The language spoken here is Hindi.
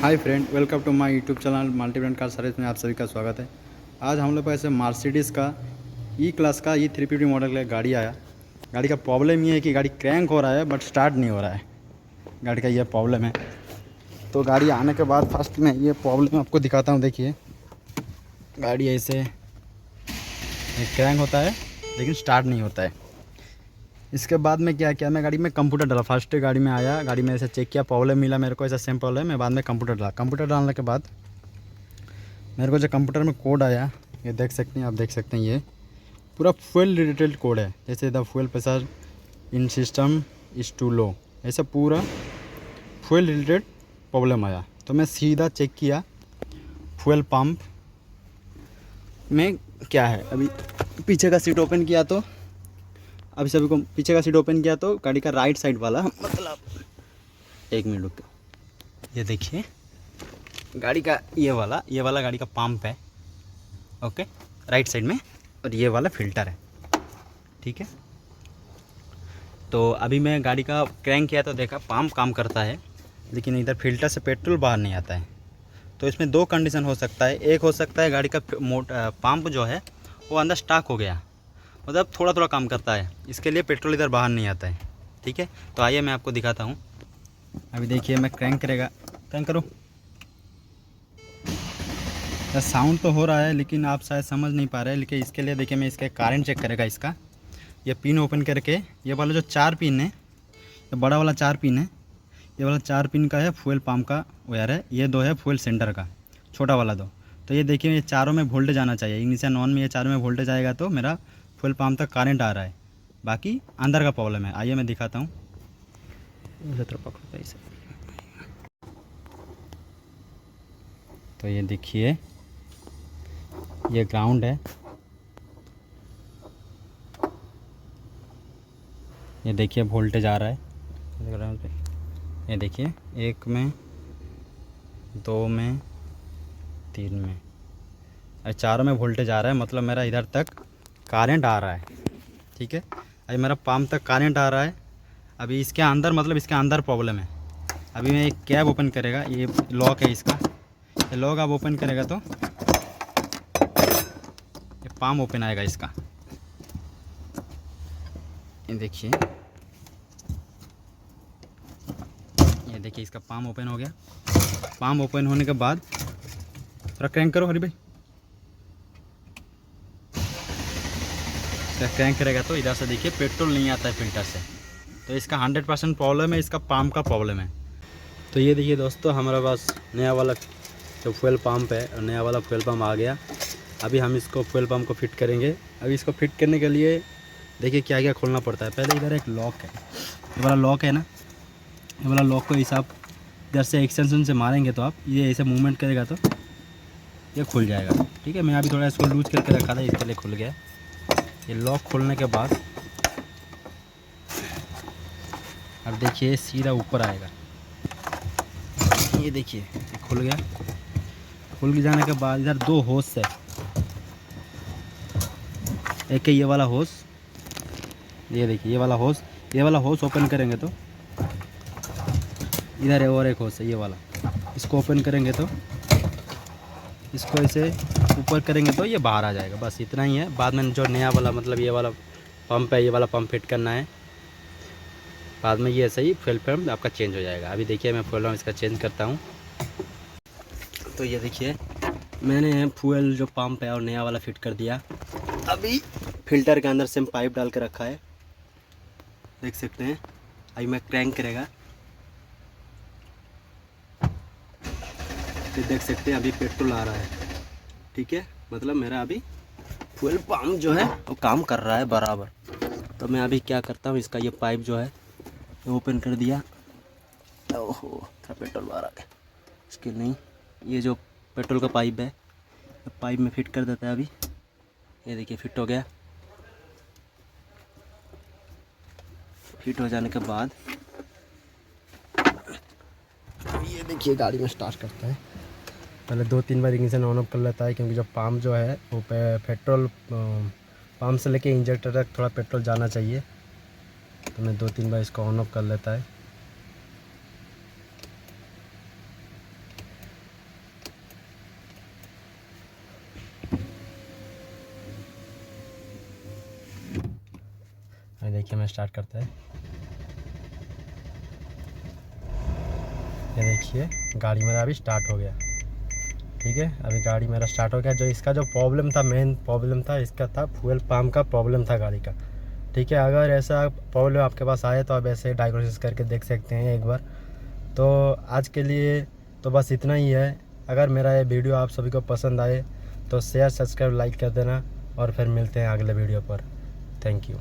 Hi friend, welcome to my YouTube channel multi brand car service में आप सभी का स्वागत है। आज हम लोग के पास मर्सिडीज़ का ई क्लास का E350 मॉडल का गाड़ी आया। गाड़ी का प्रॉब्लम ये है कि गाड़ी क्रैंक हो रहा है बट स्टार्ट नहीं हो रहा है। गाड़ी का ये प्रॉब्लम है। तो गाड़ी आने के बाद फर्स्ट में ये प्रॉब्लम आपको दिखाता हूँ। देखिए, गाड़ी ऐसे क्रैंक होता है लेकिन स्टार्ट नहीं होता है। इसके बाद में क्या किया, मैं गाड़ी में कंप्यूटर डाला। फर्स्ट गाड़ी में आया, गाड़ी में ऐसे चेक किया, प्रॉब्लम मिला मेरे को, ऐसा सेम प्रॉब्लम है। मैं बाद में कंप्यूटर डाला। कंप्यूटर डालने के बाद मेरे को जो कंप्यूटर में कोड आया, ये देख सकते हैं, आप देख सकते हैं, ये पूरा फ्यूल रिलेटेड कोड है। जैसे the fuel pressure in system is too low, ऐसा पूरा फ्यूल रिलेटेड प्रॉब्लम आया। तो मैं सीधा चेक किया फ्यूल पंप में क्या है। अभी पीछे का सीट ओपन किया तो अभी सभी को पीछे का सीट ओपन किया तो गाड़ी का राइट साइड वाला, मतलब एक मिनट रुक, ये देखिए गाड़ी का ये वाला गाड़ी का पंप है, ओके, राइट साइड में, और ये वाला फ़िल्टर है, ठीक है। तो अभी मैं गाड़ी का क्रैंक किया तो देखा पंप काम करता है, लेकिन इधर फ़िल्टर से पेट्रोल बाहर नहीं आता है। तो इसमें दो कंडीशन हो सकता है। एक हो सकता है गाड़ी का पंप जो है वो अंदर स्टॉक हो गया, मतलब थोड़ा थोड़ा काम करता है, इसके लिए पेट्रोल इधर बाहर नहीं आता है, ठीक है। तो आइए मैं आपको दिखाता हूँ। अभी देखिए, मैं क्रैंक करेगा, क्रैंक करो। साउंड तो हो रहा है लेकिन आप शायद समझ नहीं पा रहे हैं। लेकिन इसके लिए देखिए, मैं इसका करंट चेक करेगा। इसका ये पिन ओपन करके, ये वाला जो 4 पिन है, ये बड़ा वाला 4 पिन है, ये वाला 4 पिन का है फ्यूल पंप का वायर है। ये 2 है फ्यूल सेंटर का, छोटा वाला 2। तो ये देखिए, ये चारों में वोल्टेज आना चाहिए। इग्निशन ऑन में ये चारों में वोल्टेज आएगा तो मेरा फ्यूल पंप तक करंट आ रहा है। बाकी अंदर का प्रॉब्लम है। आइए मैं दिखाता हूँ। तो ये देखिए, ये ग्राउंड है, ये देखिए वोल्टेज आ रहा है ग्राउंड पे। ये देखिए 1 में, 2 में, 3 में, और चारों में वोल्टेज आ रहा है, मतलब मेरा इधर तक करंट आ रहा है, ठीक है। अभी मेरा पंप तक करंट आ रहा है। अभी इसके अंदर, मतलब इसके अंदर प्रॉब्लम है। अभी मैं एक कैब ओपन करेगा, ये लॉक है इसका, ये लॉक आप ओपन करेगा तो ये पंप ओपन आएगा इसका। ये देखिए, ये देखिए इसका पंप ओपन हो गया। पंप ओपन होने के बाद थोड़ा क्रैंक करो हरी भाई। क्रैंक करेगा तो इधर से देखिए पेट्रोल नहीं आता है फ़िल्टर से। तो इसका 100% प्रॉब्लम है, इसका पंप का प्रॉब्लम है। तो ये देखिए दोस्तों, हमारे पास नया वाला जो फ्यूल पंप है, और नया वाला फ्यूल पंप आ गया। अभी हम इसको फ्यूल पंप को फिट करेंगे। अभी इसको फिट करने के लिए देखिए क्या क्या खोलना पड़ता है। पहले इधर एक लॉक है, ये वाला लॉक है ना, ये वाला लॉक को हिसाब इधर से एक्सटेंशन से मारेंगे तो आप ये ऐसे मूवमेंट करेगा तो ये खुल जाएगा, ठीक है। मैं अभी थोड़ा इसको लूज करके रखा था, इसके लिए खुल गया। ये लॉक खोलने के बाद अब देखिए सीधा ऊपर आएगा। ये देखिए ये खुल गया। खुल के जाने के बाद इधर 2 होस है, एक है ये वाला होस, ये देखिए ये वाला होस। ये वाला होस ओपन करेंगे तो इधर है, और एक होस है ये वाला। इसको ओपन करेंगे तो इसको ऐसे ऊपर करेंगे तो ये बाहर आ जाएगा। बस इतना ही है। बाद में जो नया वाला, मतलब ये वाला पंप है, ये वाला पंप फिट करना है। बाद में ये सही फ्यूल पंप आपका चेंज हो जाएगा। अभी देखिए मैं फ्यूल पंप इसका चेंज करता हूँ। तो ये देखिए मैंने फ्यूल जो पंप है और नया वाला फिट कर दिया। अभी फ़िल्टर के अंदर से पाइप डाल के रखा है, देख सकते हैं। अभी मैं क्रैंक करेगा तो देख सकते हैं अभी पेट्रोल आ रहा है, ठीक है। मतलब मेरा अभी फ्यूल पंप जो है वो काम कर रहा है बराबर। तो मैं अभी क्या करता हूँ, इसका ये पाइप जो है ओपन कर दिया। ओहो, थोड़ा पेट्रोल बाहर आ गया, इसके नहीं, ये जो पेट्रोल का पाइप है, पाइप में फिट कर देता है अभी। ये देखिए फिट हो गया। फिट हो जाने के बाद ये देखिए गाड़ी में स्टार्ट करता है। पहले 2-3 बार इग्निशन ऑन ऑफ कर लेता है, क्योंकि जो पंप जो है वो पेट्रोल पंप से लेके इंजेक्टर तक थोड़ा पेट्रोल जाना चाहिए। तो मैं 2-3 बार इसको ऑन ऑफ कर लेता है। देखिए मैं स्टार्ट करता है। ये देखिए गाड़ी मेरा अभी स्टार्ट हो गया। ठीक है, अभी गाड़ी मेरा स्टार्ट हो गया। जो इसका जो प्रॉब्लम था, मेन प्रॉब्लम था इसका था फ्यूल पम्प का प्रॉब्लम था गाड़ी का। ठीक है, अगर ऐसा प्रॉब्लम आपके पास आए तो आप ऐसे डायग्नोसिस करके देख सकते हैं एक बार। तो आज के लिए तो बस इतना ही है। अगर मेरा ये वीडियो आप सभी को पसंद आए तो शेयर, सब्सक्राइब, लाइक कर देना और फिर मिलते हैं अगले वीडियो पर। Thank you.